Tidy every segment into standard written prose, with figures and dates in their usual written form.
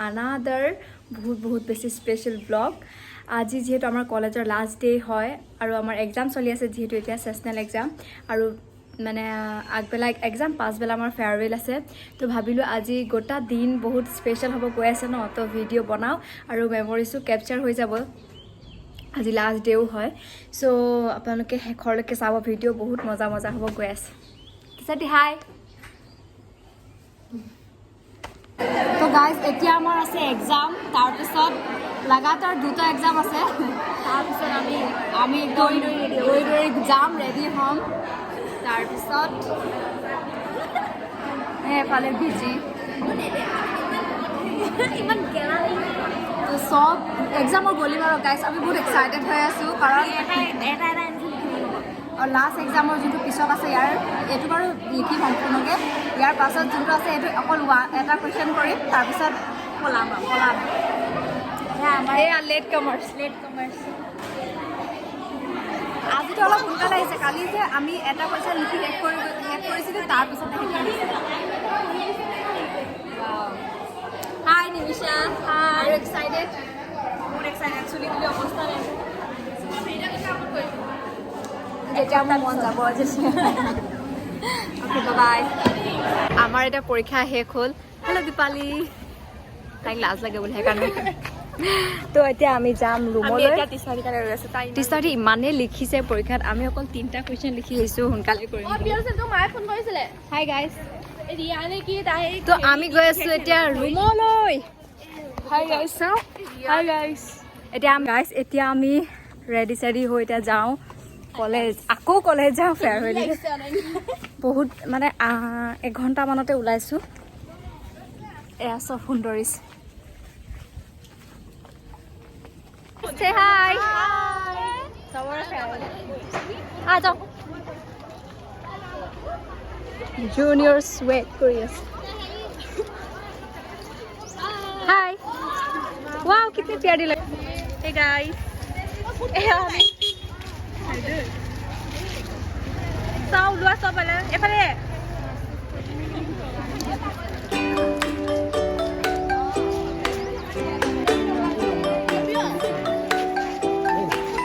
Another বহুত বেছি special blog. আজি যিহেতু আমাৰ কলেজৰ লাষ্ট ডে হয় আৰু আমাৰ এক্সাম চলি আছে, যিহেতু এতিয়া চেচনেল এক্সাম আৰু মানে আগবেলা এক্সাম, পাছবেলা আমাৰ ফেয়াৰৱেল আছে। তো ভাবিলোঁ আজি গোটা দিন বহুত স্পেচিয়েল হ'ব গৈ আছে ন, তো ভিডিঅ' বনাওঁ আৰু মেমৰিজটো কেপচাৰ হৈ যাব। আজি লাষ্ট ডেও হয়, চ' আপোনালোকে শেষৰলৈকে চাব, ভিডিঅ' বহুত মজা হ'ব গৈ আছে। কিসাটি হাই। তো গাইজ এতিয়া আমাৰ আছে এক্সাম, তাৰপিছত লাগাতাৰ 2টা এক্সাম আছে, তাৰপিছত আমি দৌৰি যাম, ৰেডি হ'ম। তাৰপিছত এফালে বিজি ইমান গেলা তো চব এক্সামৰ গলিম আৰু গাইজ আমি বহুত এক্সাইটেড হৈ আছোঁ, কাৰণ আৰু লাষ্ট এক্সামৰ যোনটো পিছত আছে এইটো বাৰু লিখিম সম্পূৰ্ণকৈ। ইয়াৰ পাছত যোনটো আছে এইটো অকল এটা কুৱেশ্যন কৰিম, তাৰপিছত পলাম। এয়া লেট কমাৰ্চ আজিতো অলপ সোনকালে আহিছে। কালি যে আমি এটা কুৱেশ্যন লিখি শেষ কৰিছিলোঁ, তাৰপিছত হাই নিমিষা, হাই এক্সাইটেড, বহুত এক্সাইটেড চুলি তুলি অৱস্থা নাই। যেতিয়া মোৰ মন যাব অ'কে বাই। আমাৰ এতিয়া পৰীক্ষা শেষ হ'ল। হেল্ল' দীপালী, তাইক লাজ লাগে বুলি সেইকাৰণে। তো এতিয়া আমি যাম ৰুমলৈ। টিচাৰে ইমানেই লিখিছে পৰীক্ষাত, আমি অকল 3টা কুৱেশ্যন লিখি আহিছোঁ, সোনকালে কৰিম। হাই গাইজ, তো আমি গৈ আছোঁ এতিয়া ৰুমলৈ। হাই গাইজ, এতিয়া আমি ৰেডি চেডি হৈ এতিয়া যাওঁ কলেজ, আকৌ কলেজ যাওঁ ফেয়াৰৱেল। বহুত মানে 1 ঘণ্টামানতে ওলাইছোঁ। এয়া চব সুন্দৰীছ। Say hi. যাওঁ। জুনিয়ৰ্ছ ৱেইট কৰি আছে। হাই, ৱাও কিতনি প্যাरी लग। Hey guys, চাও লোৱা চব এফালে।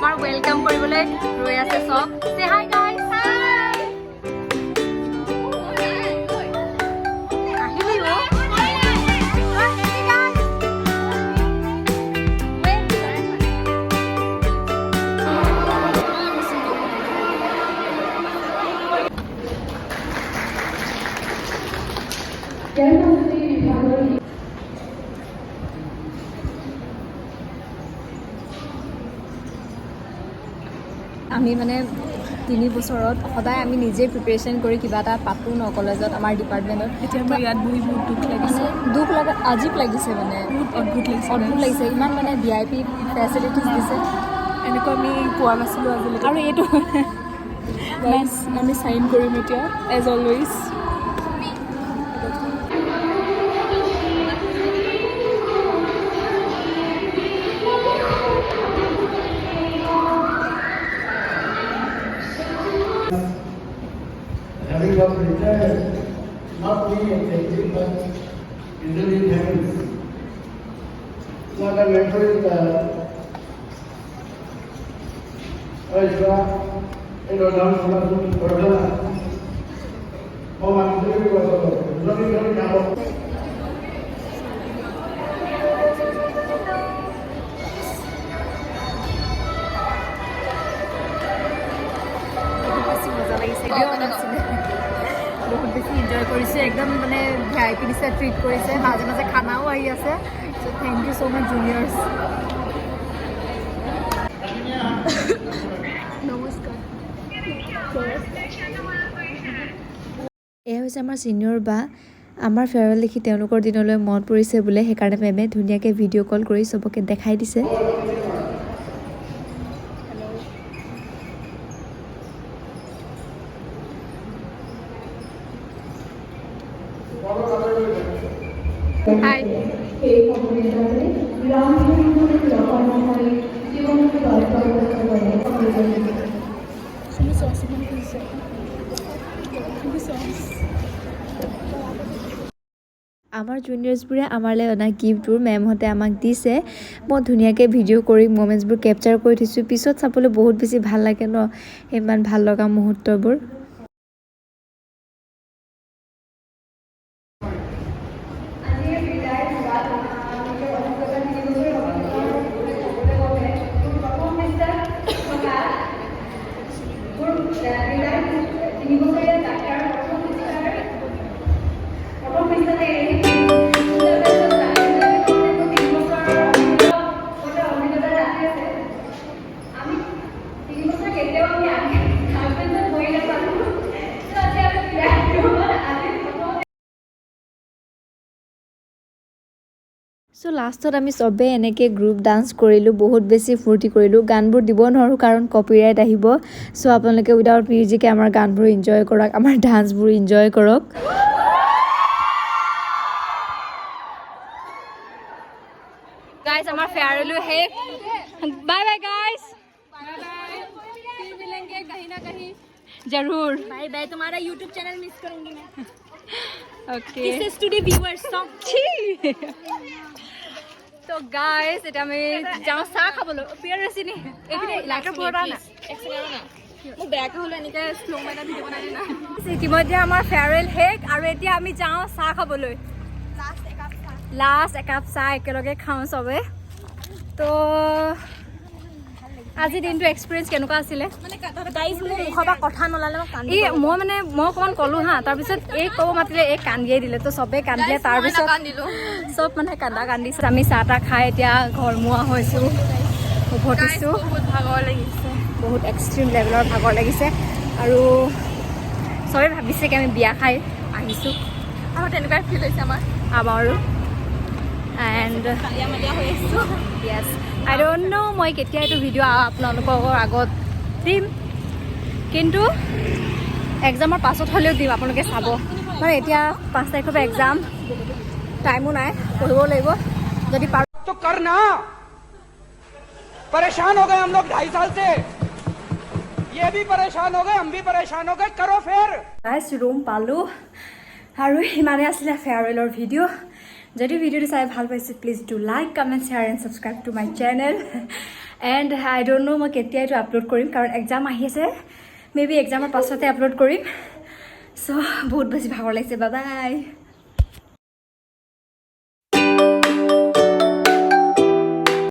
আমাৰ ৱেলকাম কৰিবলৈ ৰৈ আছে চব। Say hi guys. আমি মানে 3 বছৰত সদায় আমি নিজে প্ৰিপেৰেশ্যন কৰি কিবা এটা পাতোঁ ন কলেজত, আমাৰ ডিপাৰ্টমেণ্টত। এতিয়া আমাৰ ইয়াত বহি বহুত দুখ লাগিছে, আজীৱ লাগিছে, মানে বহুত অদ্ভুত লাগিছে। ইমান মানে VIP ফেচিলিটিজ দিছে, এনেকুৱা আমি পোৱা নাছিলোঁ আজিলৈকে। আৰু এইটো আমি চাইন কৰিম এতিয়া as always. Having got retired, not being a technique, but Indian heavens. Like I mentioned, Aishwa, down from Perdana. I'm doing what বহুত বেছি এনজয় কৰিছে, একদম মানে VIP দিছে, ট্ৰিট কৰিছে, মাজে মাজে খানাও আহি আছে। চ' thank you so' much juniors. নমস্কাৰ। এয়া হৈছে আমাৰ ছিনিয়ৰ বা। আমাৰ ফেয়াৰৱেল দেখি তেওঁলোকৰ দিনলৈ মনত পৰিছে বোলে, সেইকাৰণে মেমে ধুনীয়াকৈ ভিডিঅ' কল কৰি চবকে দেখাই দিছে। হাই। আমাৰ জুনিয়ৰ্ছবোৰে আমালৈ অনা গিফ্টবোৰ মেমহঁতে আমাক দিছে মই ধুনীয়াকৈ ভিডিঅ' কৰি মমেণ্টছবোৰ কেপচাৰ কৰি থৈছোঁ পিছত চাবলৈ বহুত বেছি ভাল লাগে ন ইমান ভাল লগা মুহূৰ্তবোৰ চ' লাষ্টত আমি চবেই এনেকৈ গ্ৰুপ ডান্স কৰিলোঁ বহুত বেছি ফূৰ্তি কৰিলোঁ গানবোৰ দিব নোৱাৰোঁ কাৰণ কপিৰাইট আহিব চ' আপোনালোকে উইদাউট মিউজিকে আমাৰ গানবোৰ এনজয় কৰক আমাৰ ডান্সবোৰ এনজয় কৰক गाइस हमारा फेयरवेल है bye bye guys bye bye फिर मिलेंगे कहीं ना कहीं जरूर बाय बाय तुम्हारा YouTube चैनल मिस करूंगी मैं okay this is to the viewers तो गाइस এটা আমি যাও চা খাবলৈ পিয়াৰ আছে নি এদিনে লাইটাৰ পড়া না এক্সেলাৰ না মই বেয়াকে হলো এনেকে স্লো মাইনা ভিডিও বনাই না ইতিমধ্যে আমাৰ ফেয়াৰৱেল হেক আৰু এতিয়া আমি যাও চা খাবলৈ লাষ্ট একাপ চাহ একেলগে খাওঁ চবে তো আজি দিনটো এক্সপিৰিয়েঞ্চ কেনেকুৱা আছিলে মই অকণমান ক'লোঁ হা তাৰপিছত এই ক'ব মাতিলে এই কান্দিয়ে দিলে তো চবেই কান্দিলে তাৰপিছত চব মানে কান্দিছে আমি চাহ তাহ খাই এতিয়া ঘৰমুৱা হৈছোঁ উভতিছোঁ বহুত ভাগৰ লাগিছে বহুত এক্সট্ৰিম লেভেলৰ ভাগৰ লাগিছে আৰু চবেই ভাবিছে কি আমি বিয়া খাই আহিছোঁ আৰু তেনেকুৱাই ফিল হৈছে আমাৰো and yes I don't know মই কেতিয়া এইটো ভিডিঅ' আপোনালোকৰ আগত দিম কিন্তু এক্সামৰ পাছত হ'লেও দিম আপোনালোকে চাব মানে এতিয়া 5 তাৰিখৰ পৰা এক্সাম টাইমো নাই পঢ়িব লাগিব যদি পাৰো तो करना परेशान हो गए हम लोग 2.5 साल से ये भी परेशान हो गए हम भी परेशान हो गए करो फिर গাইছ ৰুম পালোঁ আৰু ইমানে আছিলে ফেয়াৰৱেলৰ ভিডিঅ' যদি ভিডিঅ'টো চাই ভাল পাইছে please do like comment share and subscribe to my channel and I don't ন' মই কেতিয়া এইটো আপলোড কৰিম কাৰণ এক্সাম আহি আছে মে বি এক্সামৰ পাছতে আপলোড কৰিম চ' বহুত বেছি ভাগৰ লাগিছে বাই বাই